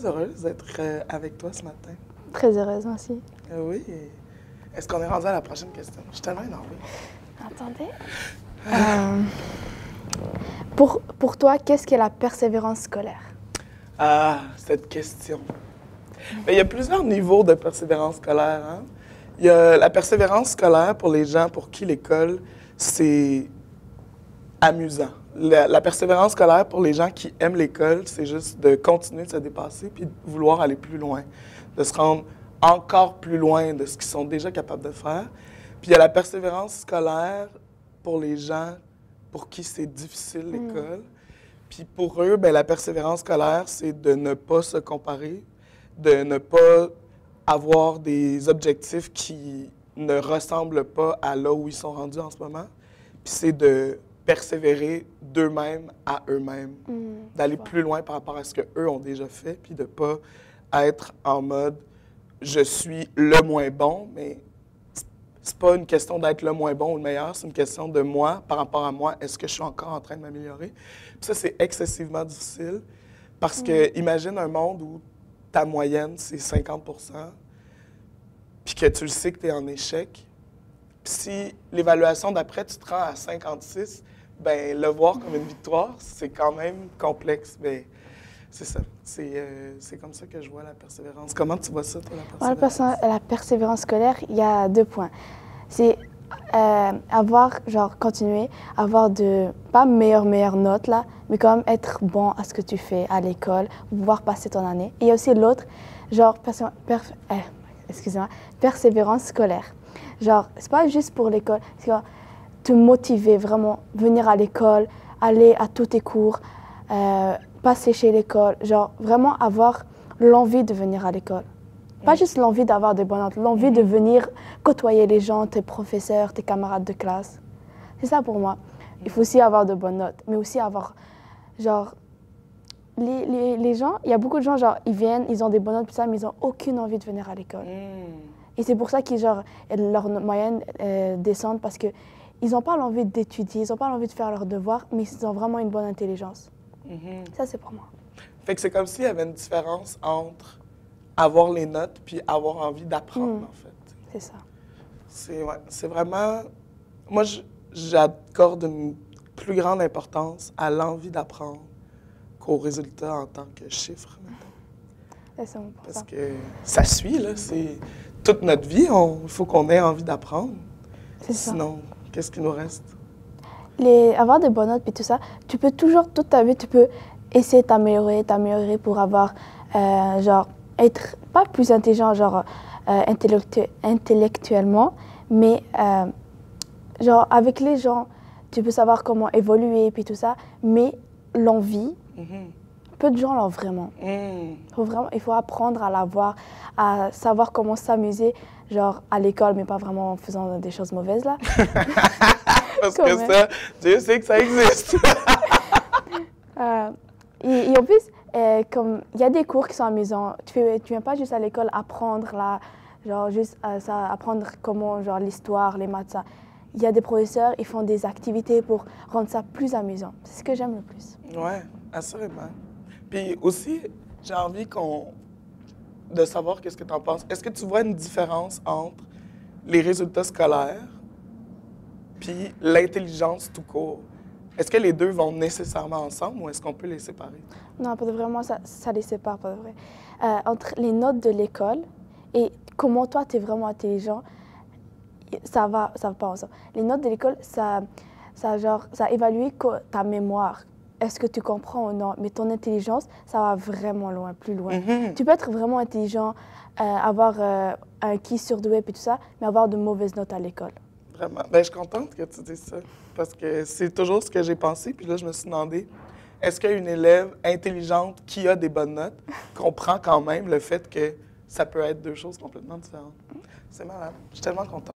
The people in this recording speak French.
heureuse d'être avec toi ce matin. Très heureuse aussi. Oui. Est-ce qu'on est rendu à la prochaine question? Je suis tellement énervée. Attendez. Pour toi, qu'est-ce qu'est la persévérance scolaire? Ah, cette question. Bien, il y a plusieurs niveaux de persévérance scolaire. Hein? Il y a la persévérance scolaire pour les gens pour qui l'école, c'est amusant. La persévérance scolaire pour les gens qui aiment l'école, c'est juste de continuer de se dépasser puis de vouloir aller plus loin, de se rendre encore plus loin de ce qu'ils sont déjà capables de faire. Puis il y a la persévérance scolaire pour les gens pour qui c'est difficile l'école. Puis pour eux, bien, la persévérance scolaire, c'est de ne pas se comparer, de ne pas avoir des objectifs qui ne ressemblent pas à là où ils sont rendus en ce moment. Puis c'est de persévérer d'eux-mêmes à eux-mêmes, d'aller plus loin par rapport à ce qu'eux ont déjà fait, puis de ne pas être en mode « je suis le moins bon », mais c'est pas une question d'être le moins bon ou le meilleur, c'est une question de moi, par rapport à moi, est-ce que je suis encore en train de m'améliorer? Puis ça, c'est excessivement difficile parce que imagine un monde où ta moyenne, c'est 50 puis que tu le sais que tu es en échec. Puis si l'évaluation d'après, tu te rends à 56, ben le voir comme une victoire, c'est quand même complexe. Mais c'est ça. C'est comme ça que je vois la persévérance. Comment tu vois ça, toi, la persévérance? La persévérance scolaire, il y a 2 points. C'est avoir, genre, continuer, avoir pas meilleures notes, là, mais quand même être bon à ce que tu fais à l'école, pouvoir passer ton année. Et il y a aussi l'autre, genre, persévérance scolaire. Genre, c'est pas juste pour l'école, c'est te motiver vraiment, venir à l'école, aller à tous tes cours, pas sécher l'école, genre vraiment avoir l'envie de venir à l'école. Pas juste l'envie d'avoir des bonnes notes, l'envie de venir côtoyer les gens, tes professeurs, tes camarades de classe. C'est ça pour moi. Il faut aussi avoir de bonnes notes, mais aussi avoir, genre, les gens, il y a beaucoup de gens, genre, ils viennent, ils ont des bonnes notes, tout ça, mais ils n'ont aucune envie de venir à l'école. Et c'est pour ça que genre, leurs moyennes descendent parce qu'ils n'ont pas l'envie d'étudier, ils n'ont pas l'envie de faire leurs devoirs, mais ils ont vraiment une bonne intelligence. Ça, c'est pour moi. Fait que c'est comme s'il y avait une différence entre avoir les notes puis avoir envie d'apprendre, en fait. C'est ça. C'est vraiment... Moi, j'accorde une plus grande importance à l'envie d'apprendre qu'aux résultats en tant que chiffre, C'est parce que ça suit, là. C'est toute notre vie, il faut qu'on ait envie d'apprendre. Sinon, qu'est-ce qui nous reste? Avoir des bonnes notes et tout ça, tu peux toujours, toute ta vie, tu peux essayer de t'améliorer pour avoir, genre, être pas plus intelligent, genre, intellectuellement, mais, genre, avec les gens, tu peux savoir comment évoluer et tout ça, mais l'envie, peu de gens l'ont vraiment. Il faut apprendre à l'avoir, à savoir comment s'amuser, genre à l'école, mais pas vraiment en faisant des choses mauvaises, là. Parce que ça, Dieu sait que ça existe. Et en plus, comme il y a des cours qui sont amusants, tu viens pas juste à l'école apprendre, là, genre juste apprendre comment, genre l'histoire, les maths, ça. Il y a des professeurs, ils font des activités pour rendre ça plus amusant. C'est ce que j'aime le plus. Oui, assurément. Puis aussi, j'ai envie de savoir qu'est-ce que tu en penses. Est-ce que tu vois une différence entre les résultats scolaires puis l'intelligence tout court? Est-ce que les deux vont nécessairement ensemble ou est-ce qu'on peut les séparer? Non, pas de vrai, moi, ça les sépare, pas de vrai. Entre les notes de l'école et comment toi, tu es vraiment intelligent, ça va pas ensemble. Les notes de l'école, ça évalue ta mémoire. Est-ce que tu comprends ou non? Mais ton intelligence, ça va vraiment loin, plus loin. Tu peux être vraiment intelligent, avoir un qui surdoué et tout ça, mais avoir de mauvaises notes à l'école. Vraiment. Bien, je suis contente que tu dises ça, parce que c'est toujours ce que j'ai pensé. Puis là, je me suis demandé, est-ce qu'une élève intelligente qui a des bonnes notes comprend quand même le fait que ça peut être deux choses complètement différentes? C'est malade. Je suis tellement contente.